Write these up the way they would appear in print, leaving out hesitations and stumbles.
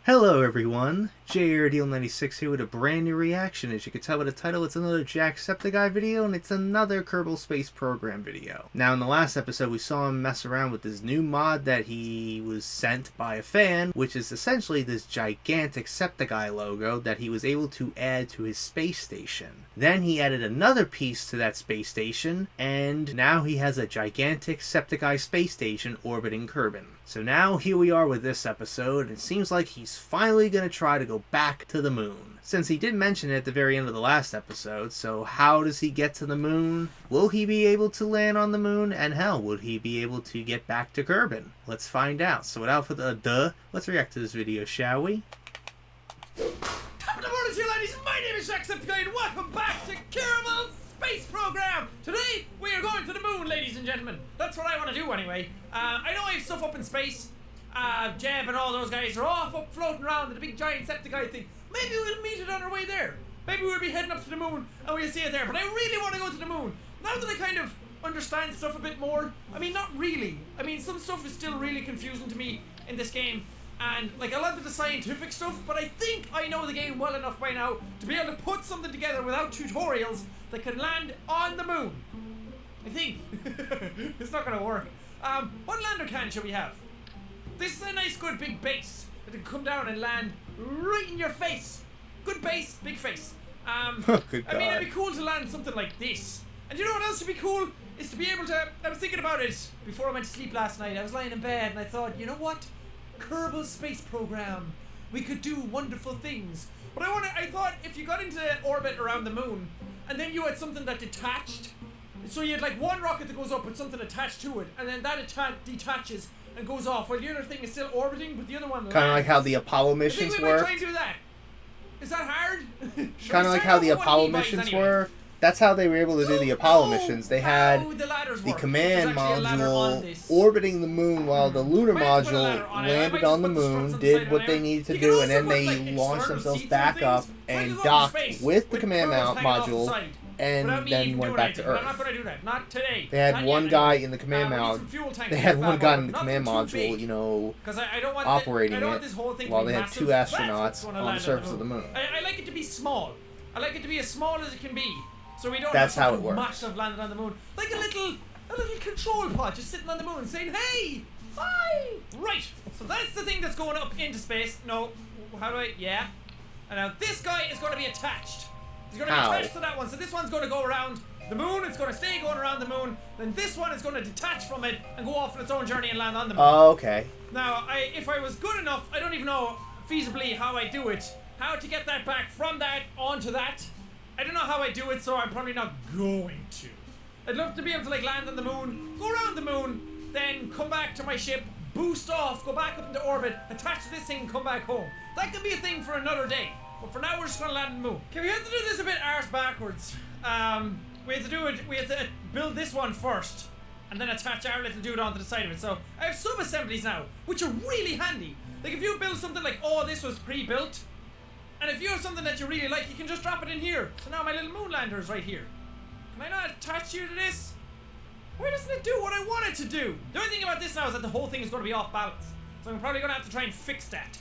Hello everyone, JRDeal96 here with a brand new reaction. As you can tell by the title, it's another Jacksepticeye video, and it's another Kerbal Space Program video. Now in the last episode we saw him mess around with this new mod that he was sent by a fan, which is essentially this gigantic Jacksepticeye logo that he was able to add to his space station. Then he added another piece to that space station, and now he has a gigantic Jacksepticeye space station orbiting Kerbal. So now here we are with this episode, and it seems like he's finally going to try to go back to the moon. Since he did mention it at the very end of the last episode, so how does he get to the moon? Will he be able to land on the moon? And hell, would he be able to get back to Kerbal? Let's find out. So without further ado, let's react to this video, shall we? Top of the morning to you ladies, my name is Jacksepticeye and welcome back to Kerbal Space Program! Today, we are going to the moon, ladies and gentlemen. That's what I want to do anyway. I know I have stuff up in space. Jeb and all those guys are off up floating around in the big giant Jacksepticeye thing. Maybe we'll meet it on our way there. Maybe we'll be heading up to the moon and we'll see it there. But I really want to go to the moon. Now that I kind of understand stuff a bit more. I mean, not really. I mean, some stuff is still really confusing to me in this game. And like a lot of the scientific stuff, but I think I know the game well enough by now to be able to put something together without tutorials that can land on the moon. I think. It's not going to work. What lander can should we have? This is a nice good big base that can come down and land right in your face. Good base, big face. Good God. I mean, it'd be cool to land something like this. And you know what else would be cool? Is to be able to, I was thinking about it before I went to sleep last night. I was lying in bed and I thought, you know what? Kerbal Space Program. We could do wonderful things. But I thought if you got into orbit around the moon and then you had something that detached, so you had like one rocket that goes up with something attached to it, and then that detaches and goes off while the other thing is still orbiting, but the other one kind of like how the Apollo missions we might work. try and do that. Is that hard? Kind of like how the Apollo missions were. That's how they were able to do the Apollo missions. They had the command module orbiting the moon while the lunar module landed on the moon, did what they needed to do, and then they launched themselves back up and docked with the command module, and then went back to Earth. I'm not going to do that. Not today. They had one guy in the command module. They had one guy in the command module, you know, operating it, while they had two astronauts on the surface of the moon. I like it to be small. I like it to be as small as it can be. So we don't That's have how it works. Massive landed on the moon. Like a little control pod just sitting on the moon saying, hey, hi. Right. So that's the thing that's going up into space. No. How do I? Yeah. And now this guy is going to be attached. He's going to be attached to that one. So this one's going to go around the moon. It's going to stay going around the moon. Then this one is going to detach from it and go off on its own journey and land on the moon. Oh, okay. Now, if I was good enough, I don't even know feasibly how I do it. How to get that back from that onto that. I don't know how I do it, so I'm probably not going to. I'd love to be able to like land on the moon, go around the moon, then come back to my ship, boost off, go back up into orbit, attach to this thing and come back home. That could be a thing for another day. But for now we're just gonna land on the moon. Okay, we have to do this a bit arse backwards. We have to build this one first, and then attach our little dude onto the side of it. So I have sub-assemblies now, which are really handy. Like if you build something like, oh, this was pre-built, and if you have something that you really like, you can just drop it in here. So now my little moon lander is right here. Can I not attach you to this? Why doesn't it do what I want it to do? The only thing about this now is that the whole thing is going to be off balance. So I'm probably going to have to try and fix that.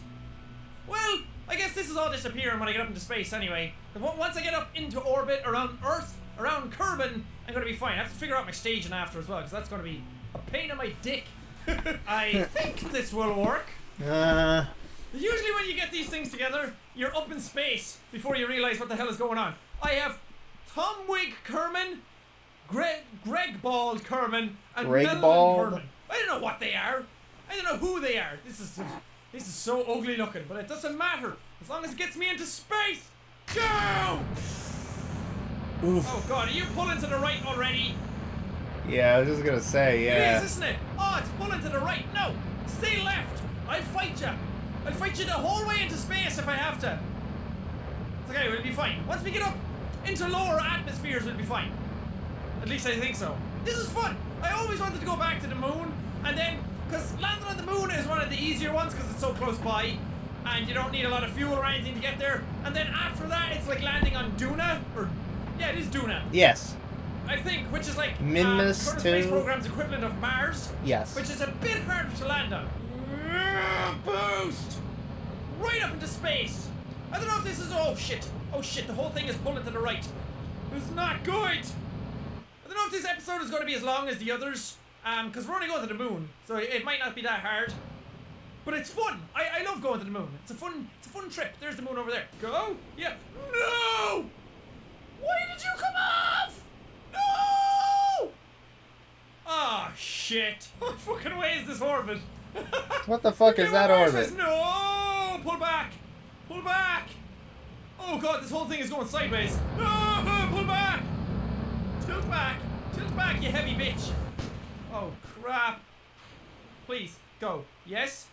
Well, I guess this is all disappearing when I get up into space anyway. But once I get up into orbit around Earth, around Kerbal, I'm going to be fine. I have to figure out my staging after as well, because that's going to be a pain in my dick. I think this will work. Usually when you get these things together, you're up in space before you realize what the hell is going on. I have Tomwig Kerman, Greg Bald Kerman, and Melvin Kerman. I don't know what they are. I don't know who they are. This is so ugly looking, but it doesn't matter. As long as it gets me into space. Go! Oof. Oh god, are you pulling to the right already? Yeah, I was just gonna say, yeah. It is, isn't it? Oh, it's pulling to the right. No, stay left. I'll fight you. I'll fight you the whole way into space if I have to. It's okay, we'll be fine. Once we get up into lower atmospheres, we'll be fine. At least I think so. This is fun. I always wanted to go back to the moon, and then, because landing on the moon is one of the easier ones because it's so close by, and you don't need a lot of fuel or anything to get there. And then after that, it's like landing on Duna, or, yeah, it is Duna. Yes. I think, which is like Kerbal Space Program's equivalent of Mars. Yes. Which is a bit harder to land on. Boost! right up into space. I don't know if this is, oh shit, the whole thing is pulling to the right. It's not good. I don't know if this episode is going to be as long as the others, because we're only going to the moon, so it might not be that hard. But it's fun. I love going to the moon. It's a fun trip. There's the moon over there. Go. Yep. No! Why did you come off? No! Ah, shit. What fucking way is this orbit? What the fuck is that orbit? No! Pull back. Pull back. Oh god, this whole thing is going sideways. No! Pull back. Tilt back. Tilt back, you heavy bitch. Oh crap. Please, go. Yes?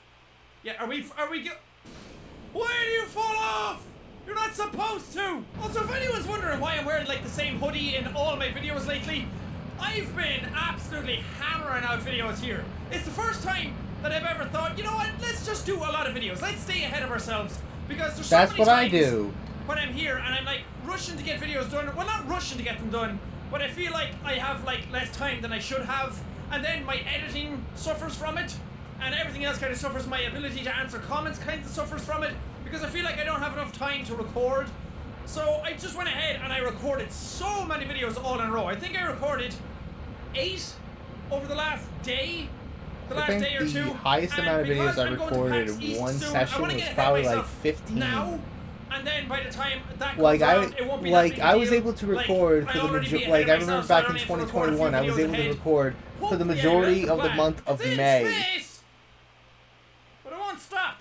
Yeah, are we why do you fall off? You're not supposed to! Also, if anyone's wondering why I'm wearing like the same hoodie in all my videos lately, I've been absolutely hammering out videos here. It's the first time that I've ever thought, you know what, let's just do a lot of videos. Let's stay ahead of ourselves. Because there's so That's many what I times do. when I'm here and I'm like rushing to get videos done. Well, not rushing to get them done, but I feel like I have like less time than I should have. And then my editing suffers from it. And everything else kind of suffers. My ability to answer comments kind of suffers from it. Because I feel like I don't have enough time to record. So I just went ahead and I recorded so many videos all in a row. I think I recorded 8 over the last day. The last day or two. The highest amount of videos I recorded in one session was probably like 15. Now, and then by the time that comes Like around, it won't be like that big I a was deal. able to record like, for the majority. like I remember back in 2021 I was able to record for the majority of the month of May. But I won't stop.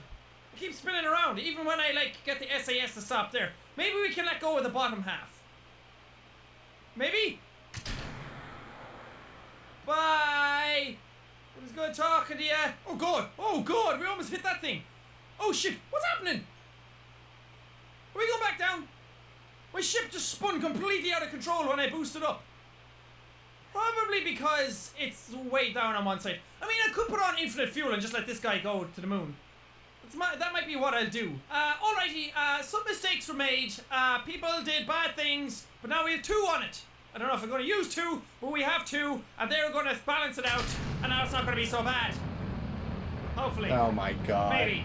I keep spinning around, even when I like get the SAS to stop there. Maybe we can let go of the bottom half. Maybe. Bye. It was good talking to you. Oh god, we almost hit that thing. Oh shit, what's happening? Are we going back down? My ship just spun completely out of control when I boosted up. Probably because it's way down on one side. I mean, I could put on infinite fuel and just let this guy go to the moon. That might be what I'll do. Alrighty, some mistakes were made. People did bad things, but now we have 2 on it. I don't know if I'm going to use 2, but we have 2, and they're going to balance it out, and now it's not going to be so bad. Hopefully. Oh my god. Maybe.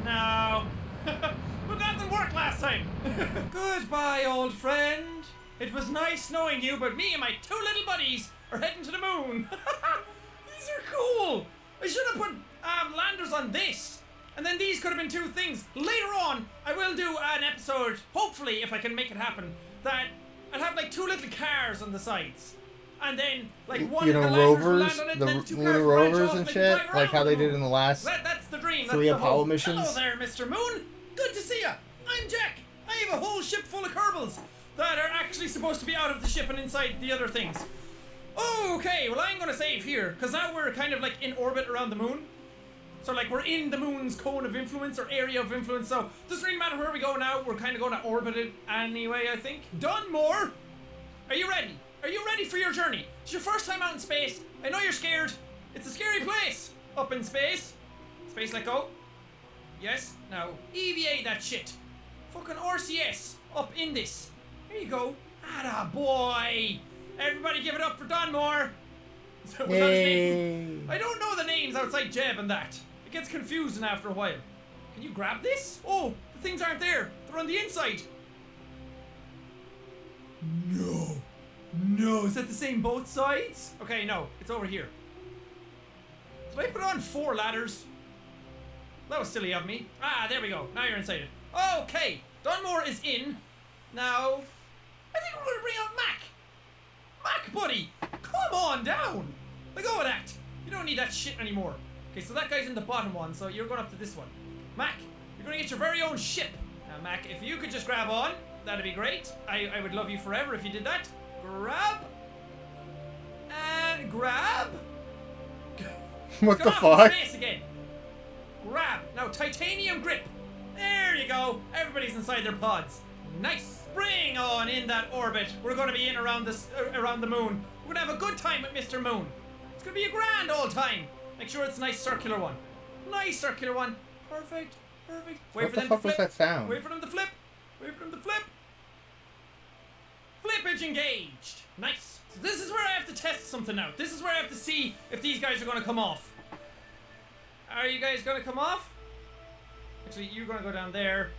No. But nothing worked last time. Goodbye, old friend. It was nice knowing you, but me and my 2 little buddies are heading to the moon. These are cool. I should have put landers on this. And then these could have been 2 things. Later on, I will do an episode, hopefully, if I can make it happen, that I'll have like 2 little cars on the sides. And then, like, one you of know, the rovers, on it, the then 2 lunar cars branch rovers off and they shit, can drive like how around they the did moon. in the last That's the dream. 3 That's the Apollo hope. missions. Hello there, Mr. Moon. Good to see ya. I'm Jack. I have a whole ship full of Kerbals that are actually supposed to be out of the ship and inside the other things. Okay, well I'm gonna save here, because now we're kind of like in orbit around the moon. So like we're in the moon's cone of influence or area of influence, so it doesn't really matter where we go now, we're kind of going to orbit it anyway, I think. Dunmore, are you ready? Are you ready for your journey? It's your first time out in space. I know you're scared. It's a scary place. Up in space. Space, let go. Yes, now EVA that shit. Fucking RCS up in this. Here you go. Atta boy. Everybody give it up for Dunmore. Was that his name? I don't know the names outside Jeb and that. It gets confusing after a while. Can you grab this? Oh, the things aren't there. They're on the inside. No. No, is that the same both sides? Okay, no, it's over here. Did I put on 4 ladders? That was silly of me. Ah, there we go. Now you're inside it. Okay, Dunmore is in. Now, I think we're going to bring out Mac. Mac, buddy, come on down. Let go of that. You don't need that shit anymore. Okay, so that guy's in the bottom one, so you're going up to this one. Mac, you're going to get your very own ship. Now, Mac, if you could just grab on, that'd be great. I would love you forever if you did that. Grab. And grab. What the Come on, fuck? Space again. Grab. Now, titanium grip. There you go. Everybody's inside their pods. Nice. Bring on in that orbit. We're going to be in around this, around the moon. We're going to have a good time with Mr. Moon. It's going to be a grand old time. Make sure it's a nice circular one. Nice circular one. Perfect. Perfect. Wait What for the them fuck to flip. was that sound? Wait for them to flip. Wait for them to flip. Flippage engaged. Nice. So this is where I have to test something out. This is where I have to see if these guys are going to come off. Are you guys going to come off? Actually, you're gonna go down there.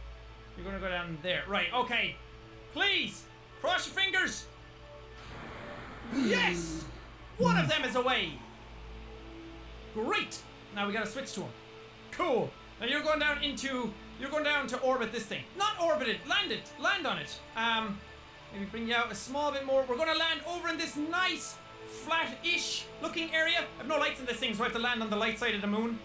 You're gonna go down there. Right, okay. Please, cross your fingers. Yes! One of them is away. Great. Now we gotta switch to him. Cool. Now you're going down to orbit this thing. Not orbit it, land it. Land on it. Maybe bring you out a small bit more. We're gonna land over in this nice, flat-ish looking area. I have no lights in this thing, so I have to land on the light side of the moon.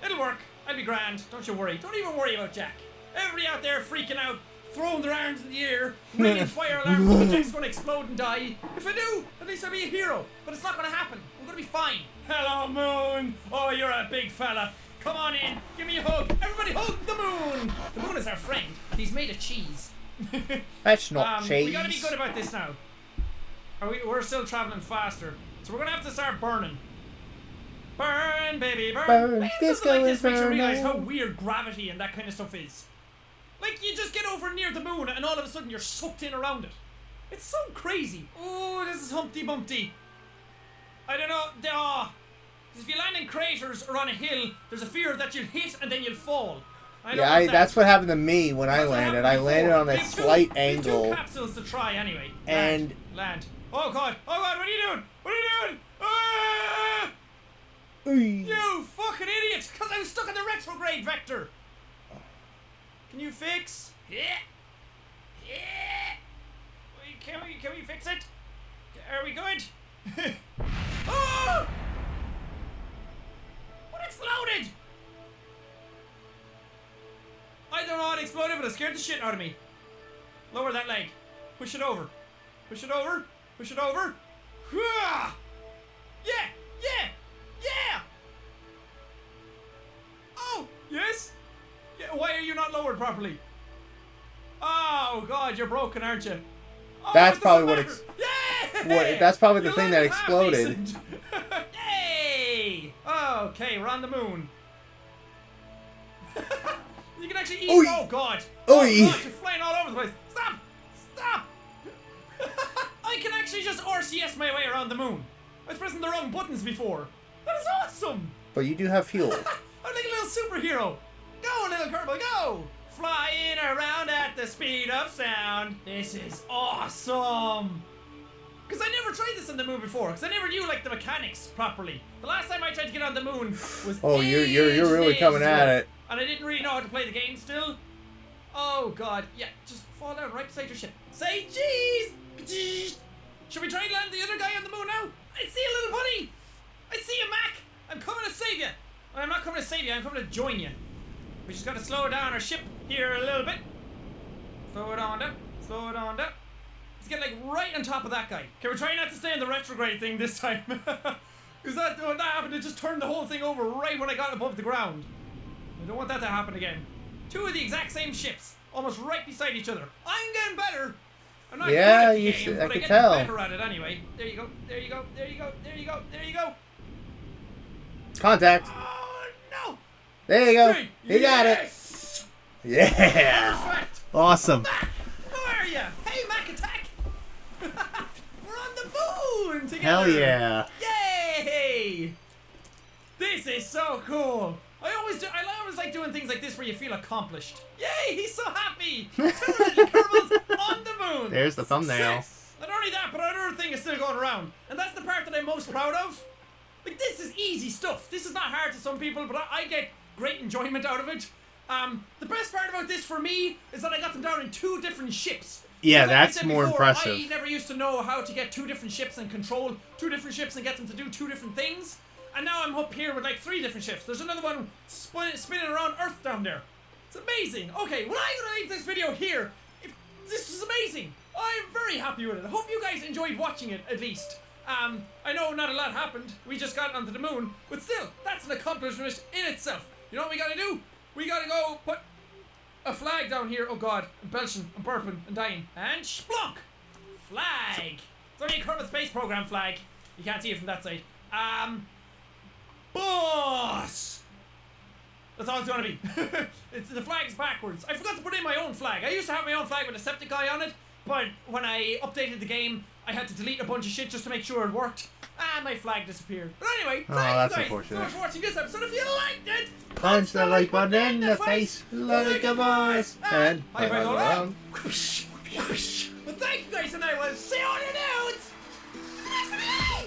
It'll work. I'll be grand. Don't you worry. Don't even worry about Jack. Everybody out there freaking out, throwing their arms in the air, ringing fire alarms, thinking Jack's gonna explode and die. If I do, at least I'll be a hero. But it's not gonna happen. We're gonna be fine. Hello, moon. Oh, you're a big fella. Come on in. Give me a hug. Everybody hug the moon. The moon is our friend. He's made of cheese. That's not cheese. We gotta be good about this now. We're still traveling faster. So we're gonna have to start burning. Burn, baby, burn. Burn. Something like this makes you burning. realize how weird gravity and that kind of stuff is. Like, you just get over near the moon and all of a sudden you're sucked in around it. It's so crazy. Oh, this is Humpty Bumpty. I don't know. If you land in craters or on a hill, there's a fear that you'll hit and then you'll fall. That's what happened to me when I landed. I landed on a slight There's angle. 2 capsules to try anyway. And land. Oh god, what are you doing? What are you doing? Ah! Oy. You fucking idiot! Because I was stuck in the retrograde vector. Can you fix? Yeah. Wait, can we fix it? Are we good? Oh! What exploded? I don't know how it exploded, but it scared the shit out of me. Lower that leg. Push it over. Push it over. Push it over. Yeah! Yeah! Yeah! Oh! Yes? Yeah, why are you not lowered properly? Oh god, you're broken, aren't you? Oh, That's probably what Yay! that's probably the thing that exploded. Yay! Okay, we're on the moon. You can actually eat. Oy. Oh god! Oy. Oh god, you're flying all over the place. Stop! Stop! I can actually just RCS my way around the moon. I was pressing the wrong buttons before. That is awesome! But you do have fuel. I'm like a little superhero. Go, little Kerbal, go! Flying around at the speed of sound. This is awesome! Because I never tried this on the moon before, because I never knew like the mechanics properly. The last time I tried to get on the moon was Oh, you're really coming at it. And I didn't really know how to play the game still. Oh god, yeah, just fall down right beside your ship. Say cheese! Should we try and land the other guy on the moon now? I see a little buddy! I see you, Mac! I'm coming to save you! Well, I'm not coming to save you, I'm coming to join you. We just gotta slow down our ship here a little bit. Slow it on down, slow it on down. Let's get like right on top of that guy. Okay, we're trying not to stay in the retrograde thing this time. Because when that happened, it just turned the whole thing over right when I got above the ground. I don't want that to happen again. 2 of the exact same ships, almost right beside each other. I'm getting better. I'm not good at the game, but I get better at it anyway. There you go, there you go, there you go, there you go, there you go. Contact. Oh no! There you go. Straight. You got it. Yeah. Perfect. Awesome. Mac, how are you? Hey, Mac Attack. We're on the moon together. Hell yeah. Yay! This is so cool. I always like doing things like this where you feel accomplished. Yay! He's so happy. 2 little Kerbals on the moon. There's the thumbnail. Success. Not only that, but another thing is still going around, and that's the part that I'm most proud of. Like, this is easy stuff. This is not hard to some people, but I get great enjoyment out of it. The best part about this for me is that I got them down in 2 different ships. Yeah, Like that's I said more before, impressive. I never used to know how to get 2 different ships and control 2 different ships and get them to do 2 different things. And now I'm up here with like 3 different ships. There's another one spinning around Earth down there. It's amazing. Okay, well, I'm gonna leave this video here. This is amazing. I'm very happy with it. I hope you guys enjoyed watching it, at least. I know not a lot happened. We just got onto the moon. But still, that's an accomplishment in itself. You know what we gotta do? We gotta go put a flag down here. Oh god, I'm belching, I'm burping, and dying. And splunk! Flag! It's only a Kerbal Space Program flag. You can't see it from that side. Boss! That's all it's gonna be. The flag's backwards. I forgot to put in my own flag. I used to have my own flag with a Jacksepticeye on it, but when I updated the game, I had to delete a bunch of shit just to make sure it worked. And my flag disappeared. But anyway, Oh, thank that's you guys unfortunate. so much for watching this episode. If you liked it, Punch the like button in the face, like a boss, and high five all around. around. But thank you guys, and I will see you on the news.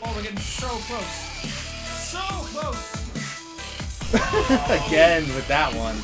Oh, we're getting so close. So close. Again with that one.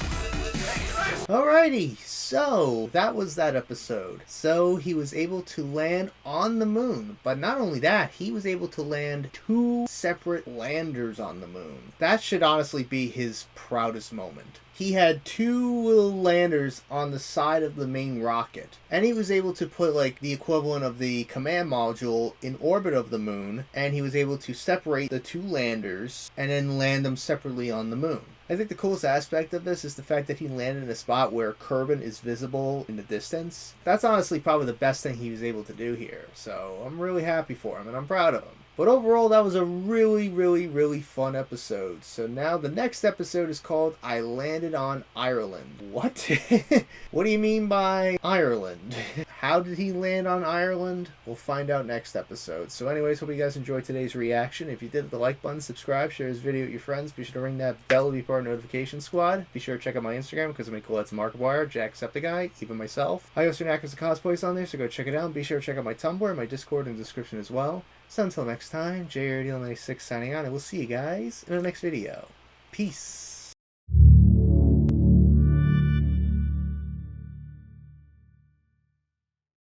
Alrighty, so that was that episode. So he was able to land on the moon, but not only that, he was able to land 2 separate landers on the moon. That should honestly be his proudest moment. He had 2 little landers on the side of the main rocket, and he was able to put like the equivalent of the command module in orbit of the moon, and he was able to separate the 2 landers and then land them separately on the moon. I think the coolest aspect of this is the fact that he landed in a spot where Kerbal is visible in the distance. That's honestly probably the best thing he was able to do here, so I'm really happy for him and I'm proud of him. But overall, that was a really fun episode. So now the next episode is called I Landed on Ireland. What? What do you mean by Ireland? How did he land on Ireland? We'll find out next episode. So anyways, hope you guys enjoyed today's reaction. If you did, hit the like button, subscribe, share this video with your friends. Be sure to ring that bell to be part of the notification squad. Be sure to check out my Instagram because I'm going to call it Markiplier, Jacksepticeye, even myself. I also do actors and cosplays on there, so go check it out. And be sure to check out my Tumblr and my Discord in the description as well. So until next time, JRDL96 signing on, and we'll see you guys in the next video. Peace.